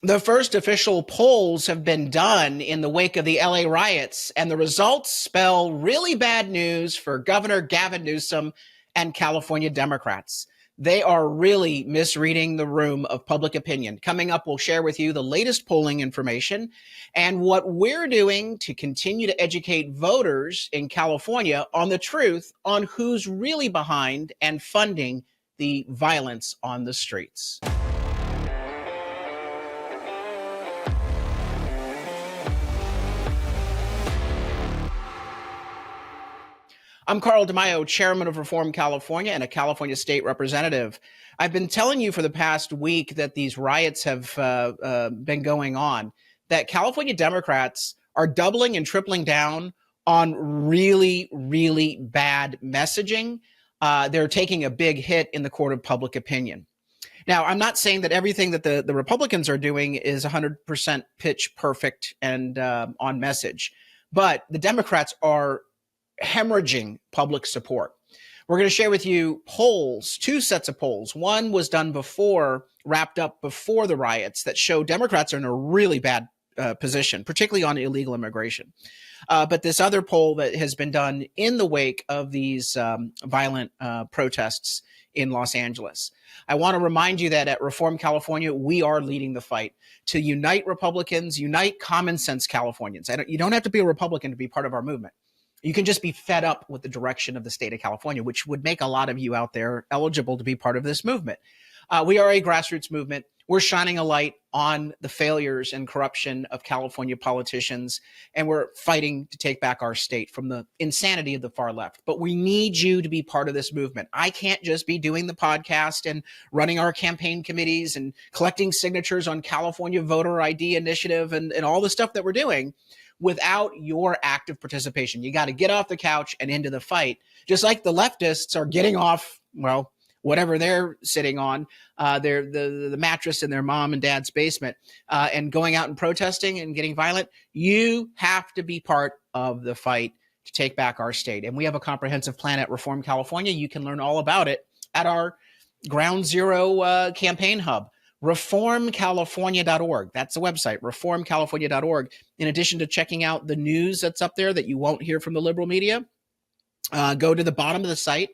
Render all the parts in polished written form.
The first official polls have been done in the wake of the LA riots, and the results spell really bad news for Governor Gavin Newsom and California Democrats. They are really misreading the room of public opinion. Coming up, we'll share with you the latest polling information and what we're doing to continue to educate voters in California on the truth on who's really behind and funding the violence on the streets. I'm Carl DeMaio, chairman of Reform California and a California state representative. I've been telling you for the past week that these riots have been going on, that California Democrats are doubling and tripling down on really, really bad messaging. They're taking a big hit in the court of public opinion. Now, I'm not saying that everything that the Republicans are doing is 100% pitch perfect and on message, but the Democrats are hemorrhaging public support. We're going to share with you polls, two sets of polls. One was done wrapped up before the riots, that show Democrats are in a really bad position, particularly on illegal immigration. But this other poll that has been done in the wake of these violent protests in Los Angeles. I want to remind you that at Reform California, we are leading the fight to unite Republicans, unite common sense Californians. You don't have to be a Republican to be part of our movement. You can just be fed up with the direction of the state of California, which would make a lot of you out there eligible to be part of this movement. We are a grassroots movement. We're shining a light on the failures and corruption of California politicians, and we're fighting to take back our state from the insanity of the far left. But we need you to be part of this movement. I can't just be doing the podcast and running our campaign committees and collecting signatures on California Voter ID Initiative and all the stuff that we're doing without your active participation. You got to get off the couch and into the fight, just like the leftists are getting off, well, whatever they're sitting on, the mattress in their mom and dad's basement, and going out and protesting and getting violent. You have to be part of the fight to take back our state. And we have a comprehensive plan at Reform California. You can learn all about it at our Ground Zero campaign hub. reformcalifornia.org. That's the website, reformcalifornia.org. In addition to checking out the news that's up there that you won't hear from the liberal media, go to the bottom of the site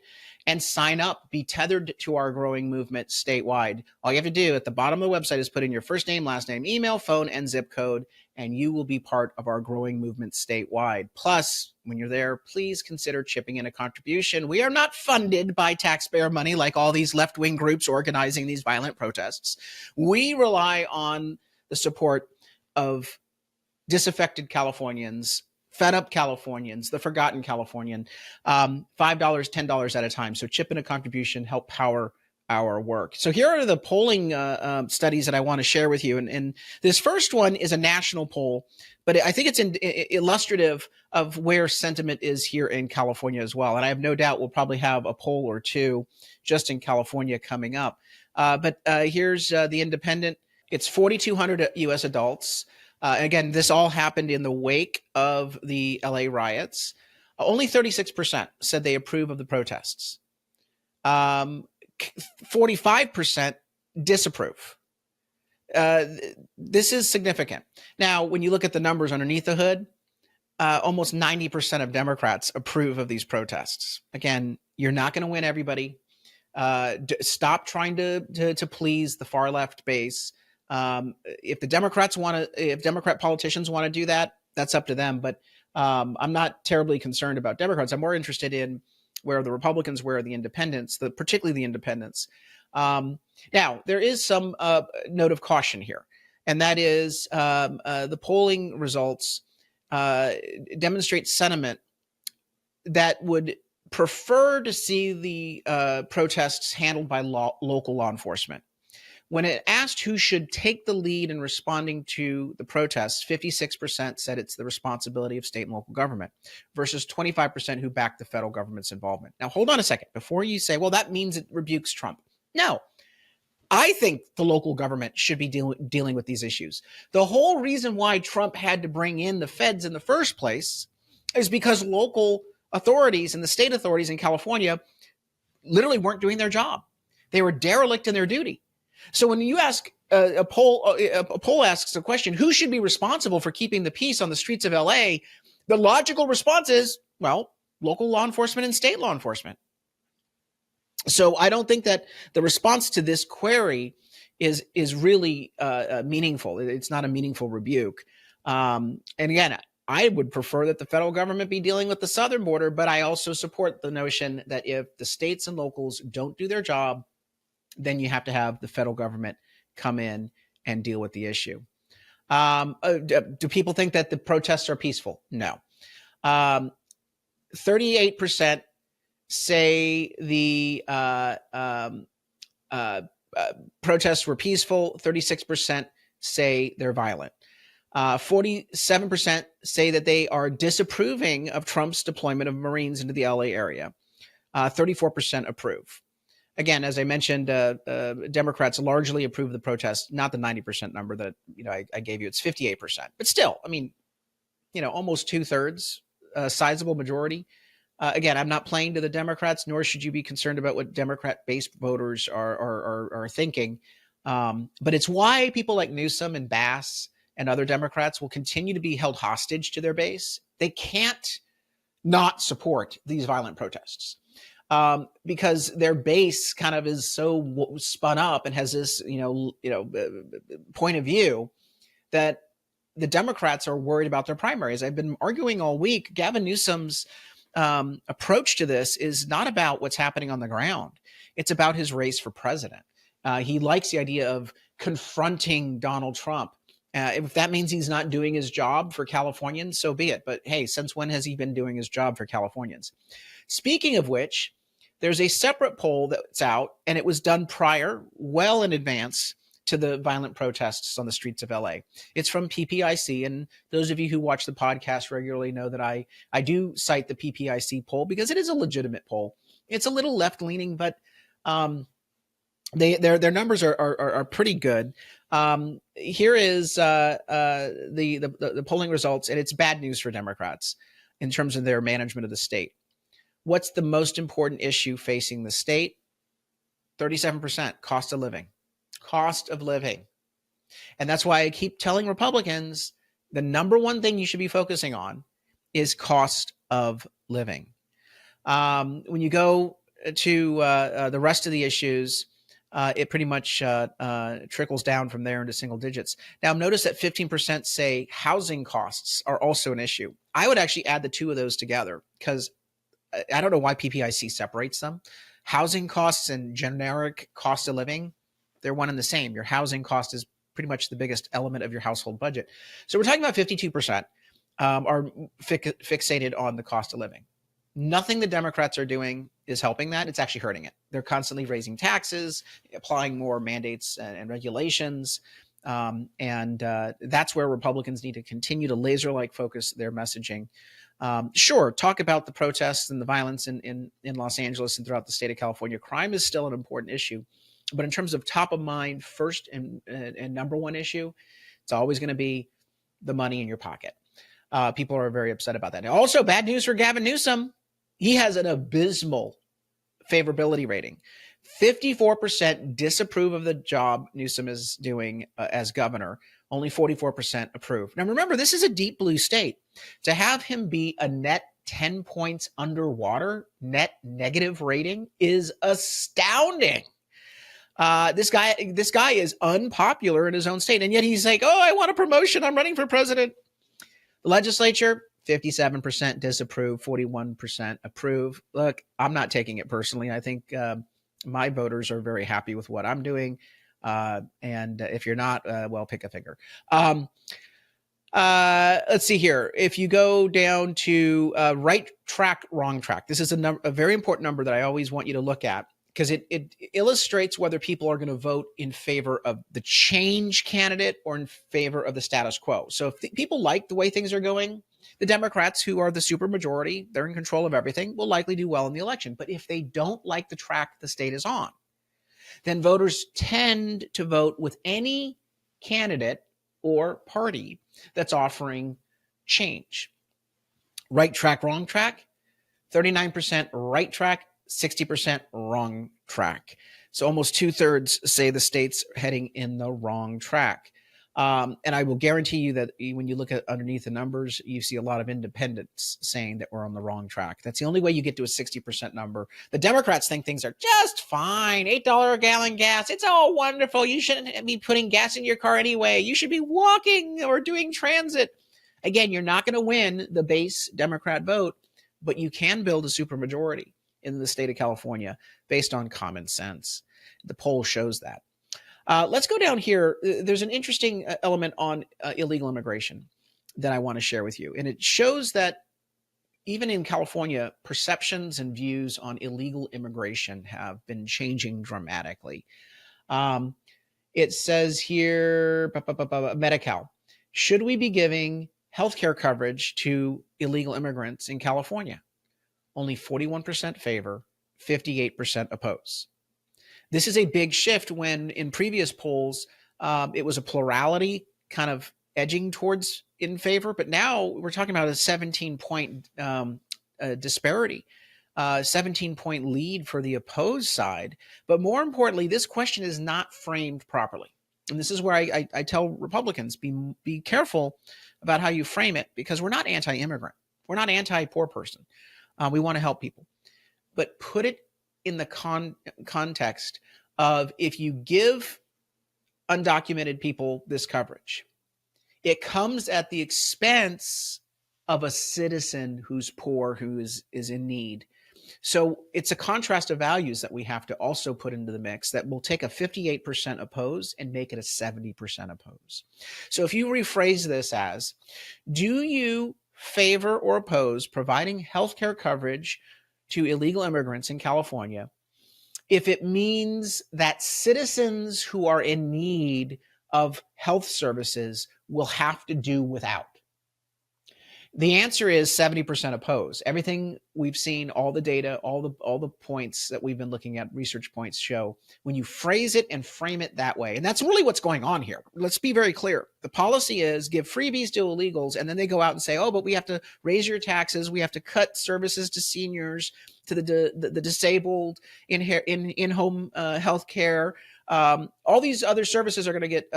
and sign up. Be tethered to our growing movement statewide. All you have to do at the bottom of the website is put in your first name, last name, email, phone, and zip code, and you will be part of our growing movement statewide. Plus, when you're there, please consider chipping in a contribution. We are not funded by taxpayer money like all these left-wing groups organizing these violent protests. We rely on the support of disaffected Californians, fed up Californians, the forgotten Californian, $5, $10 at a time. So chip in a contribution, help power our work. So here are the polling studies that I want to share with you. And this first one is a national poll, but I think it's illustrative of where sentiment is here in California as well. And I have no doubt we'll probably have a poll or two just in California coming up. But here's the Independent. It's 4,200 U.S. adults. Again, this all happened in the wake of the LA riots. Only 36% said they approve of the protests. 45% disapprove. This is significant. Now, when you look at the numbers underneath the hood, almost 90% of Democrats approve of these protests. Again, you're not going to win everybody. Stop trying to please the far left base. If Democrat politicians want to do that, that's up to them. But I'm not terribly concerned about Democrats. I'm more interested in where the Republicans, where the independents, particularly the independents. Now, there is some note of caution here, and that is the polling results demonstrate sentiment that would prefer to see the protests handled by local law enforcement. When it asked who should take the lead in responding to the protests, 56% said it's the responsibility of state and local government versus 25% who backed the federal government's involvement. Now, hold on a second. Before you say, well, that means it rebukes Trump. No, I think the local government should be dealing with these issues. The whole reason why Trump had to bring in the feds in the first place is because local authorities and the state authorities in California literally weren't doing their job. They were derelict in their duty. So when you ask a poll asks the question, who should be responsible for keeping the peace on the streets of LA? The logical response is, well, local law enforcement and state law enforcement. So I don't think that the response to this query is really meaningful. It's not a meaningful rebuke. And again, I would prefer that the federal government be dealing with the southern border, but I also support the notion that if the states and locals don't do their job, then you have to have the federal government come in and deal with the issue. Do people think that the protests are peaceful? No. 38% say the protests were peaceful. 36% say they're violent. 47% say that they are disapproving of Trump's deployment of Marines into the LA area. 34% approve. Again, as I mentioned, Democrats largely approve the protest, not the 90% number that I gave you. It's 58%. But still, I mean, almost 2/3, a sizable majority. Again, I'm not playing to the Democrats, nor should you be concerned about what Democrat-based voters are thinking. But it's why people like Newsom and Bass and other Democrats will continue to be held hostage to their base. They can't not support these violent protests because their base kind of is so spun up and has this, point of view that the Democrats are worried about their primaries. I've been arguing all week. Gavin Newsom's approach to this is not about what's happening on the ground. It's about his race for president. He likes the idea of confronting Donald Trump. If that means he's not doing his job for Californians, so be it. But hey, since when has he been doing his job for Californians? Speaking of which, there's a separate poll that's out, and it was done prior, well in advance to the violent protests on the streets of LA. It's from PPIC, and those of you who watch the podcast regularly know that I do cite the PPIC poll because it is a legitimate poll. It's a little left-leaning, but their numbers are pretty good. Here is the polling results, and it's bad news for Democrats in terms of their management of the state. What's the most important issue facing the state? 37%, cost of living. Cost of living. And that's why I keep telling Republicans the number one thing you should be focusing on is cost of living. When you go to the rest of the issues, it pretty much trickles down from there into single digits. Now, notice that 15% say housing costs are also an issue. I would actually add the two of those together because I don't know why PPIC separates them. Housing costs and generic cost of living, they're one and the same. Your housing cost is pretty much the biggest element of your household budget. So we're talking about 52% are fixated on the cost of living. Nothing the Democrats are doing is helping that. It's actually hurting it. They're constantly raising taxes, applying more mandates and regulations. And that's where Republicans need to continue to laser-like focus their messaging. Sure, talk about the protests and the violence in Los Angeles and throughout the state of California. Crime is still an important issue. But in terms of top of mind, first and number one issue, it's always going to be the money in your pocket. People are very upset about that. Now, also, bad news for Gavin Newsom. He has an abysmal favorability rating. 54% disapprove of the job Newsom is doing as governor. Only 44% approve. Now, remember, this is a deep blue state. To have him be a net 10 points underwater, net negative rating is astounding. This guy is unpopular in his own state, and yet he's like, oh, I want a promotion. I'm running for president. The legislature, 57% disapprove, 41% approve. Look, I'm not taking it personally. I think my voters are very happy with what I'm doing. And if you're not, well, pick a finger. Let's see here. If you go down to right track, wrong track, this is a very important number that I always want you to look at because it illustrates whether people are going to vote in favor of the change candidate or in favor of the status quo. So if people like the way things are going, the Democrats, who are the supermajority, they're in control of everything, will likely do well in the election. But if they don't like the track the state is on, then voters tend to vote with any candidate or party that's offering change. Right track, wrong track, 39% right track, 60% wrong track. So almost 2/3 say the state's heading in the wrong track. And I will guarantee you that when you look at underneath the numbers, you see a lot of independents saying that we're on the wrong track. That's the only way you get to a 60% number. The Democrats think things are just fine. $8 a gallon gas. It's all wonderful. You shouldn't be putting gas in your car anyway. You should be walking or doing transit. Again, you're not going to win the base Democrat vote, but you can build a supermajority in the state of California based on common sense. The poll shows that. Let's go down here. There's an interesting element on illegal immigration that I want to share with you. And it shows that even in California, perceptions and views on illegal immigration have been changing dramatically. It says here, Medi-Cal, should we be giving healthcare coverage to illegal immigrants in California? Only 41% favor, 58% oppose. This is a big shift when in previous polls, it was a plurality kind of edging towards in favor, but now we're talking about a 17-point disparity, 17-point lead for the opposed side. But more importantly, this question is not framed properly. And this is where I tell Republicans, be careful about how you frame it, because we're not anti-immigrant. We're not anti-poor person. We want to help people. But put it in the context of, if you give undocumented people this coverage, it comes at the expense of a citizen who's poor, who is in need. So it's a contrast of values that we have to also put into the mix that will take a 58% oppose and make it a 70% oppose. So if you rephrase this as, do you favor or oppose providing healthcare coverage to illegal immigrants in California if it means that citizens who are in need of health services will have to do without? The answer is 70% oppose. Everything we've seen, all the data, all the points that we've been looking at, research points show when you phrase it and frame it that way. And that's really what's going on here. Let's be very clear. The policy is give freebies to illegals, and then they go out and say, oh, but we have to raise your taxes. We have to cut services to seniors, to the disabled, in-home health care. All these other services are going to get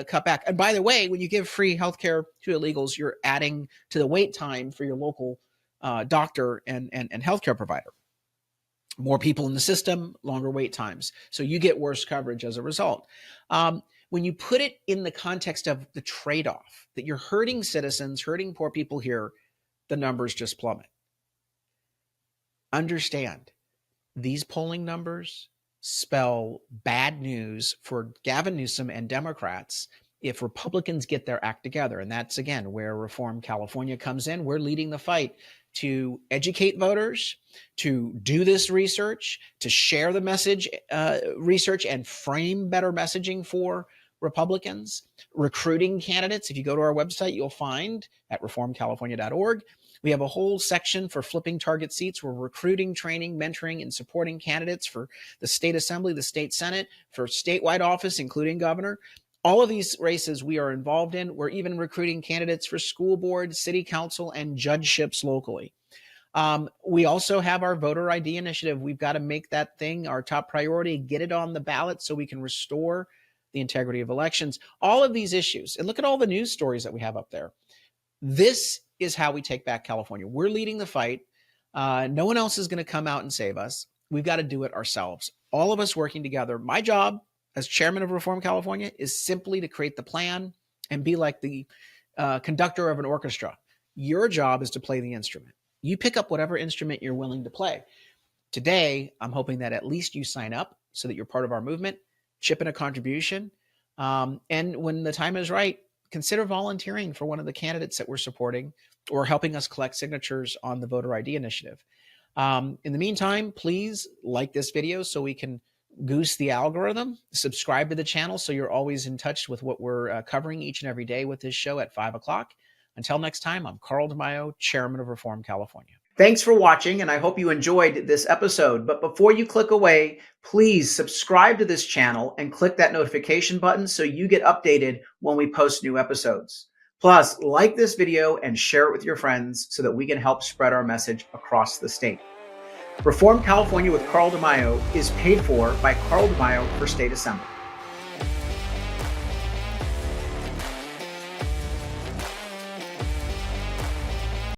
cut back. And by the way, when you give free healthcare to illegals, you're adding to the wait time for your local doctor and healthcare provider. More people in the system, longer wait times. So you get worse coverage as a result. When you put it in the context of the trade-off, that you're hurting citizens, hurting poor people here, the numbers just plummet. Understand, these polling numbers spell bad news for Gavin Newsom and Democrats if Republicans get their act together. And that's, again, where Reform California comes in. We're leading the fight to educate voters, to do this research, to share the message, research, and frame better messaging for Republicans, recruiting candidates. If you go to our website, you'll find at reformcalifornia.org, we have a whole section for flipping target seats. We're recruiting, training, mentoring, and supporting candidates for the state assembly, the state senate, for statewide office, including governor. All of these races we are involved in. We're even recruiting candidates for school board, city council, and judgeships locally. We also have our voter ID initiative. We've got to make that thing our top priority, get it on the ballot so we can restore the integrity of elections. All of these issues, and look at all the news stories that we have up there. This is how we take back California. We're leading the fight. No one else is going to come out and save us. We've got to do it ourselves. All of us working together. My job as chairman of Reform California is simply to create the plan and be like the conductor of an orchestra. Your job is to play the instrument. You pick up whatever instrument you're willing to play. Today, I'm hoping that at least you sign up so that you're part of our movement, chip in a contribution, and when the time is right, consider volunteering for one of the candidates that we're supporting or helping us collect signatures on the voter ID initiative. In the meantime, please like this video so we can goose the algorithm. Subscribe to the channel so you're always in touch with what we're covering each and every day with this show at 5 o'clock. Until next time, I'm Carl DeMaio, Chairman of Reform California. Thanks for watching, and I hope you enjoyed this episode. But before you click away, please subscribe to this channel and click that notification button so you get updated when we post new episodes. Plus, like this video and share it with your friends so that we can help spread our message across the state. Reform California with Carl DeMaio is paid for by Carl DeMaio for State Assembly.